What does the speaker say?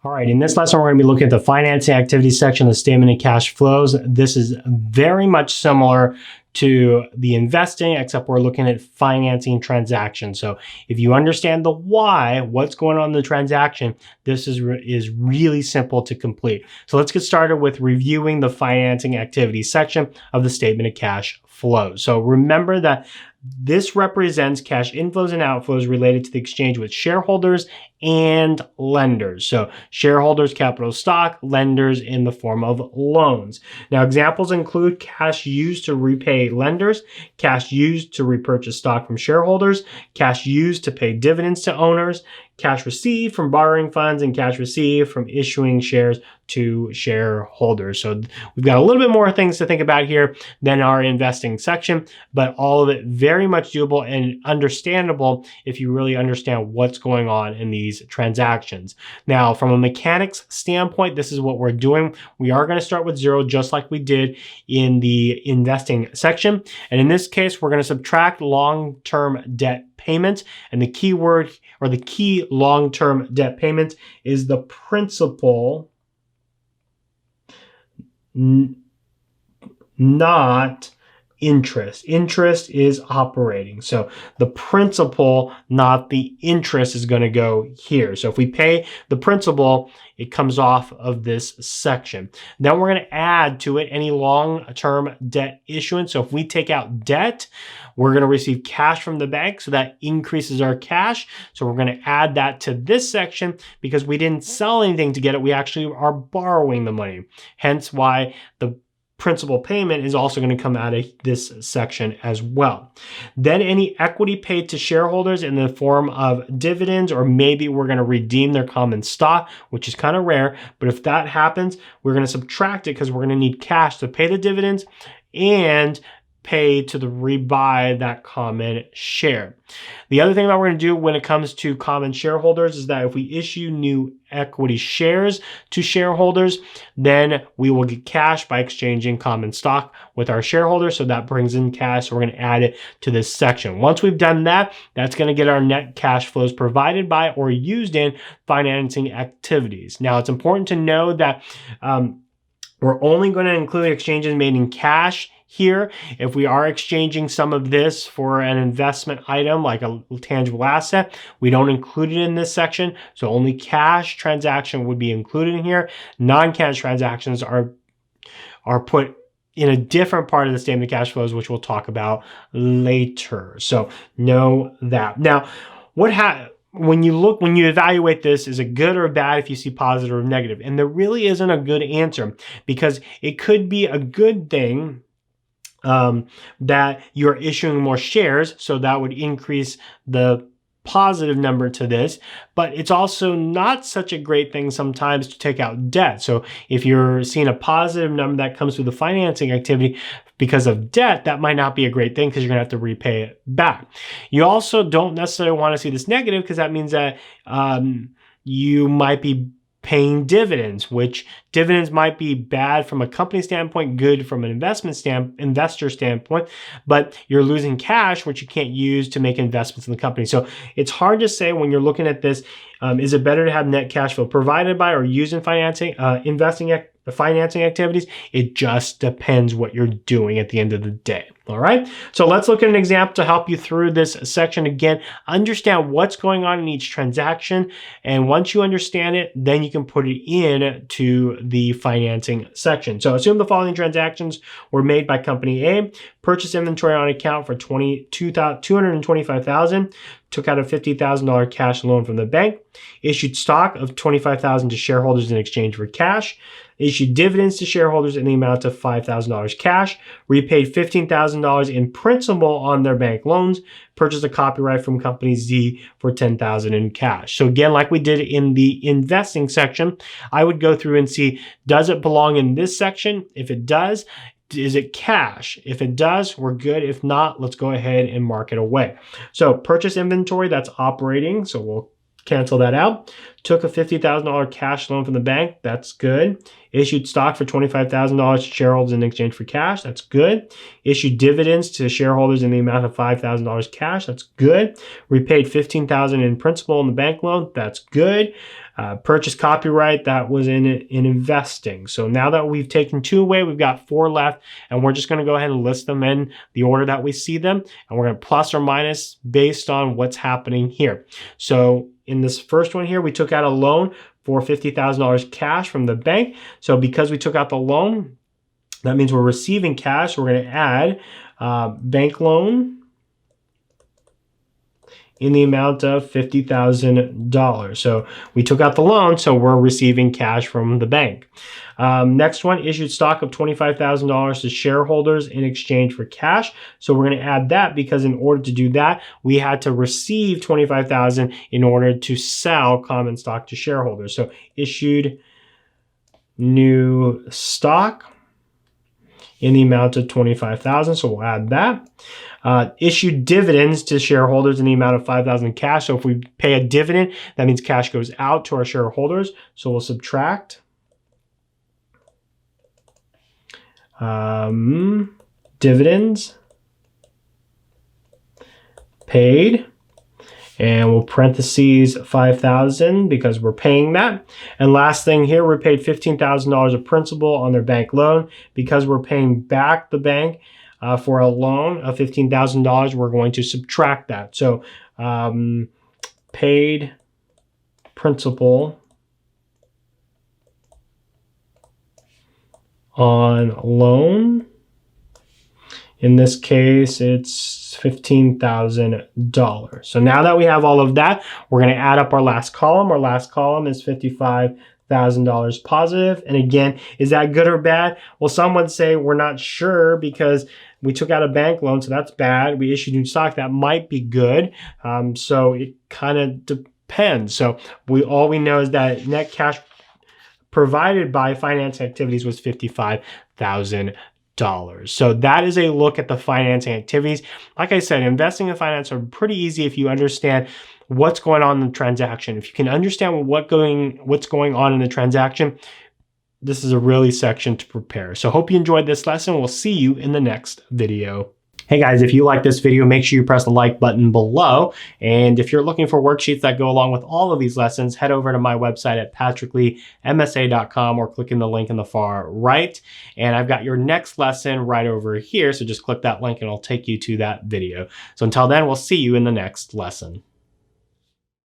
All right, in this lesson, we're going to be looking at the financing activities section of the statement of cash flows. This is very much similar to the investing, except we're looking at financing transactions. So if you understand the why, what's going on in the transaction, this is really simple to complete. So let's get started with reviewing the financing activities section of the statement of cash flows. So remember that this represents cash inflows and outflows related to the exchange with shareholders and lenders. So shareholders, capital stock, lenders in the form of loans. Now, examples include cash used to repay lenders, cash used to repurchase stock from shareholders, cash used to pay dividends to owners, cash received from borrowing funds, and cash received from issuing shares to shareholders. So we've got a little bit more things to think about here than our investing section, but all of it very much doable and understandable if you really understand what's going on in these transactions. Now, from a mechanics standpoint, this is what we're doing. We are going to start with zero, just like we did in the investing section. And in this case, we're going to subtract long-term debt payments. And the key word or the key long-term debt payments is the principal, not interest. Interest is operating. So the principal, not the interest, is going to go here. So if we pay the principal, it comes off of this section. Then we're going to add to it any long-term debt issuance. So if we take out debt, we're going to receive cash from the bank. So that increases our cash. So we're going to add that to this section because we didn't sell anything to get it. We actually are borrowing the money. Hence why the principal payment is also going to come out of this section as well. Then any equity paid to shareholders in the form of dividends, or maybe we're going to redeem their common stock, which is kind of rare. But if that happens, we're going to subtract it because we're going to need cash to pay the dividends and pay to the rebuy that common share. The other thing that we're going to do when it comes to common shareholders is that if we issue new equity shares to shareholders, then we will get cash by exchanging common stock with our shareholders. So that brings in cash. So we're going to add it to this section. Once we've done that, that's going to get our net cash flows provided by or used in financing activities. Now, it's important to know that we're only going to include exchanges made in cash here. If we are exchanging some of this for an investment item like a tangible asset, we don't include it in this section. So only cash transaction would be included in here. Non-cash transactions are put in a different part of the statement of cash flows, which we'll talk about later. So know that. Now, when you evaluate this, is it good or bad if you see positive or negative? And there really isn't a good answer, because it could be a good thing that you're issuing more shares, so that would increase the positive number to this, but it's also not such a great thing sometimes to take out debt. So if you're seeing a positive number that comes through the financing activity because of debt, that might not be a great thing because you're going to have to repay it back. You also don't necessarily want to see this negative, because that means that you might be paying dividends, which dividends might be bad from a company standpoint, good from an investor standpoint, but you're losing cash, which you can't use to make investments in the company. So it's hard to say when you're looking at this, is it better to have net cash flow provided by or used in financing activities? It just depends what you're doing at the end of the day. All right. So let's look at an example to help you through this section. Again, understand what's going on in each transaction. And once you understand it, then you can put it in to the financing section. So assume the following transactions were made by company A: purchase inventory on account for $225,000, took out a $50,000 cash loan from the bank, issued stock of $25,000 to shareholders in exchange for cash, issued dividends to shareholders in the amount of $5,000 cash, repaid $15,000 in principal on their bank loans, purchased a copyright from company Z for $10,000 in cash. So again, like we did in the investing section, I would go through and see, does it belong in this section? If it does, is it cash? If it does, we're good. If not, let's go ahead and mark it away. So purchase inventory, that's operating. So we'll cancel that out. Took a $50,000 cash loan from the bank. That's good. Issued stock for $25,000 to shareholders in exchange for cash. That's good. Issued dividends to shareholders in the amount of $5,000 cash. That's good. Repaid $15,000 in principal in the bank loan. That's good. Purchase copyright, that was in investing. So now that we've taken 2 away, we've got 4 left, and we're just going to go ahead and list them in the order that we see them, and we're going to plus or minus based on what's happening here. So in this first one here, we took out a loan for $50,000 cash from the bank. So because we took out the loan, that means we're receiving cash. We're going to add bank loan in the amount of $50,000. So we took out the loan, so we're receiving cash from the bank. Next one, issued stock of $25,000 to shareholders in exchange for cash. So we're going to add that because in order to do that, we had to receive $25,000 in order to sell common stock to shareholders. So issued new stock in the amount of $25,000. So we'll add that. Issued dividends to shareholders in the amount of $5,000 cash. So if we pay a dividend, that means cash goes out to our shareholders. So we'll subtract dividends paid, and we'll parentheses 5,000 because we're paying that. And last thing here, we're paid $15,000 of principal on their bank loan. Because we're paying back the bank for a loan of $15,000, we're going to subtract that. So paid principal on loan. In this case, it's $15,000. So now that we have all of that, we're going to add up our last column. Our last column is $55,000 positive. And again, is that good or bad? Well, some would say we're not sure because we took out a bank loan, so that's bad. We issued new stock, that might be good. So it kind of depends. So all we know is that net cash provided by finance activities was $55,000. So that is a look at the financing activities. Like I said, investing in finance are pretty easy if you understand what's going on in the transaction. If you can understand what's going on in the transaction, this is a really section to prepare. So hope you enjoyed this lesson. We'll see you in the next video. Hey guys, if you like this video, make sure you press the like button below. And if you're looking for worksheets that go along with all of these lessons, head over to my website at patrickleemsa.com or click in the link in the far right. And I've got your next lesson right over here. So just click that link and it'll take you to that video. So until then, we'll see you in the next lesson.